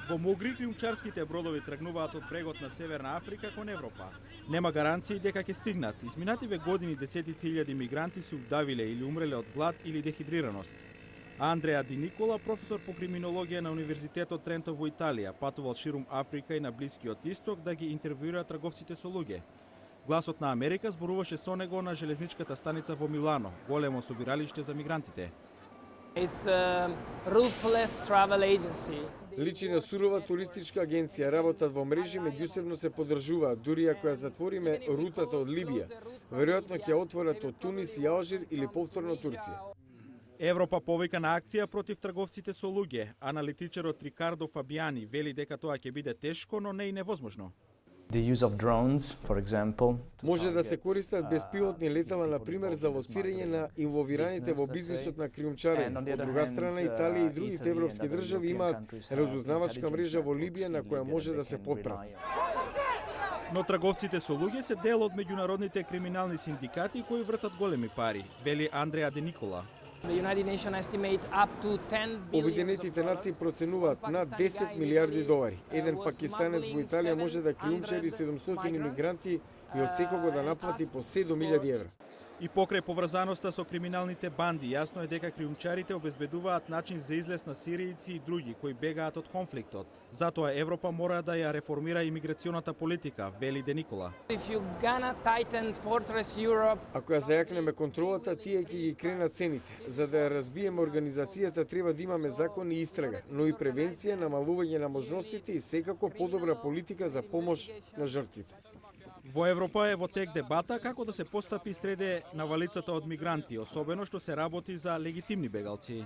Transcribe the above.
Во Могри криумчарските бродови тргнуваат од брегот на Северна Африка кон Европа. Нема гаранции дека ќе стигнат. Изминативе години десетици илјади мигранти се удавиле или умреле од глад или дехидрираност. А Андреа Ди Никола, професор по криминологија на Универзитетот Тренто во Италија, патувал ширум Африка и на Блискиот Исток да ги интервјуира трговците со луѓе. Гласот на Америка зборуваше со него на железничката станица во Милано, големо собиралиште за мигрантите. It's a ruthless travel agency. Личи на сурова туристичка агенција, работат во мрежи, меѓусебно се поддржуваат, дури ако ја затвориме рутата од Либија. Веројатно ќе отворат од Тунис и Алжир или повторно Турција. Европа повика на акција против трговците со луѓе. Аналитичарот Рикардо Фабијани вели дека тоа ќе биде тешко, но не и невозможно. The use of drones, for example, Може да се користат безпилотни летала, на пример, за лоцирање на инволвираните во бизнисот на криумчарење. Од друга страна, Италија и другите европски држави имаат разузнавачка мрежа во Либија на која може да се потпрати. Но трговците со луѓе се дел од меѓународните криминални синдикати кои вртат големи пари, вели Андреа Де Никола. The United Nations estimate up to 10 billion. Обединетите нации проценуваат над 10 милиарди долари. Еден пакистанец во Италија може да криумчари 700 мигранти и од секого да наплати по 7.000 евра. И покрај поврзаноста со криминалните банди, јасно е дека криумчарите обезбедуваат начин за излез на сиријци и други кои бегаат од конфликтот. Затоа Европа мора да ја реформира имиграционата политика, вели Де Никола. If you gonna tighten Fortress Europe, Ако ја зајакнеме контролата, тие ќе ги кренат цените. За да ја разбиеме организацијата, треба да имаме закон и истрага, но и превенција, намалување на можностите и секако подобра политика за помош на жртвите. Во Европа е во тек дебата како да се постапи среде навалицата од мигранти, особено што се работи за легитимни бегалци.